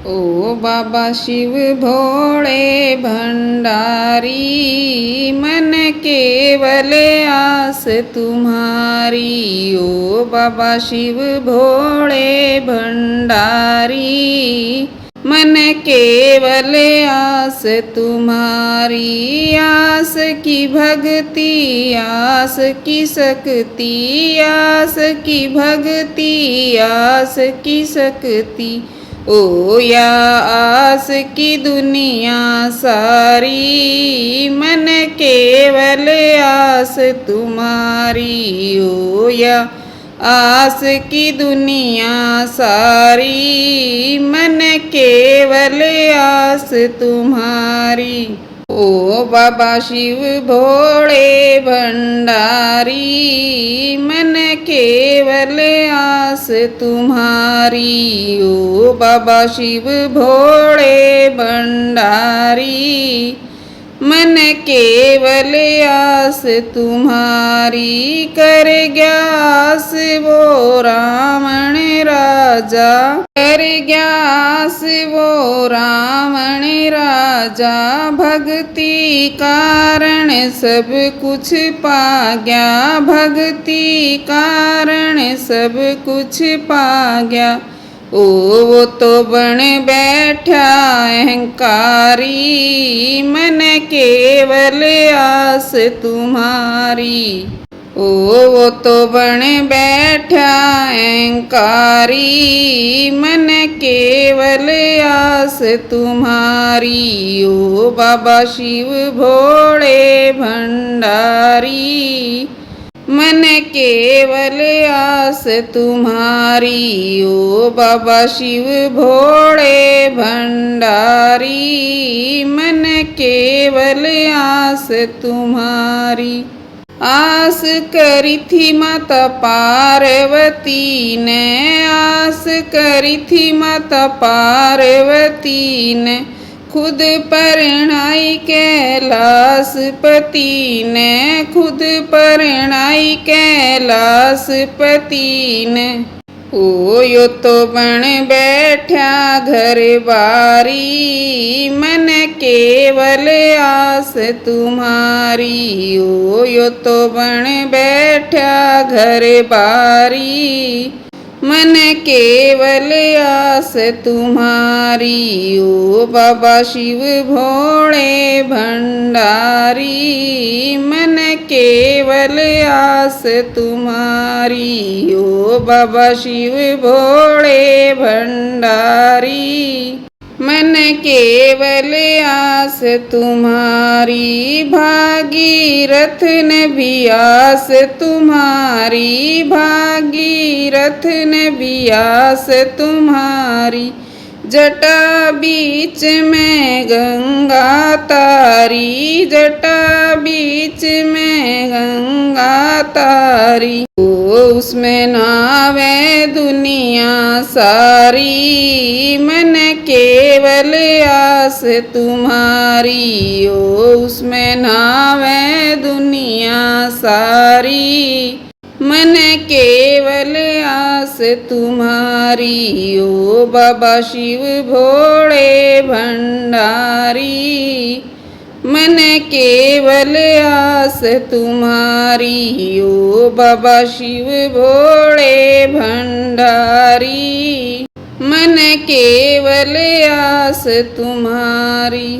ओ बाबा शिव भोले भंडारी, मन केवल आस तुम्हारी। ओ बाबा शिव भोले भंडारी, मन केवल आस तुम्हारी। आस की भक्ति, आस की शक्ति, आस की भक्ति, आस की शक्ति। ओ या आस की दुनिया सारी, मन केवल आस तुम्हारी। ओ या आस की दुनिया सारी, मन केवल आस तुम्हारी। ओ बाबा शिव भोले भंडारी, मन केवल आस तुम्हारी। ओ बाबा शिव भोले भंडारी, मन केवल आस तुम्हारी। कर ग्यास वो रावण राजा, कर ग्यास वो रावण राजा। भक्ति कारण सब कुछ पा गया, भक्ति कारण सब कुछ पा गया। ओ वो तो बन बैठा अहंकारी, मन केवल आस तुम्हारी। ओ वो तो बन बैठा अहंकारी, मन केवल आस तुम्हारी। ओ बाबा शिव भोले भंडारी, मन केवल आस तुम्हारी। ओ बाबा शिव भोले भंडारी, मन केवल आस तुम्हारी। आस करी थी माता पार्वती ने, आस करी थी माता पार्वती ने। खुद परणाई कैलाश पति ने, खुद परणाई कैलाश पति ने। ओ यो तो बन बैठा घर बारी, मन केवल आस तुम्हारी। ओ यो तो बन बैठा घर बारी, मन केवल आस तुम्हारी। ओ बाबा शिव भोले भंडारी, मन केवल आस तुम्हारी। ओ बाबा शिव भोले भंडारी, मन केवल आस तुम्हारी। भागीरथ ने भी आस तुम्हारी, भागीरथ ने भी आस तुम्हारी। जटा बीच में गंगा तारी, जटा बीच में गंगा तारी। ओ उसमें नावे दुनिया सारी, मन केवल आस तुम्हारी। ओ उसमें नावे दुनिया सारी, मन केवल आस तुम्हारी। ओ बाबा शिव भोले भंडारी, मन केवल आस तुम्हारी। ओ बाबा शिव भोले भंडारी, मन केवल आस तुम्हारी।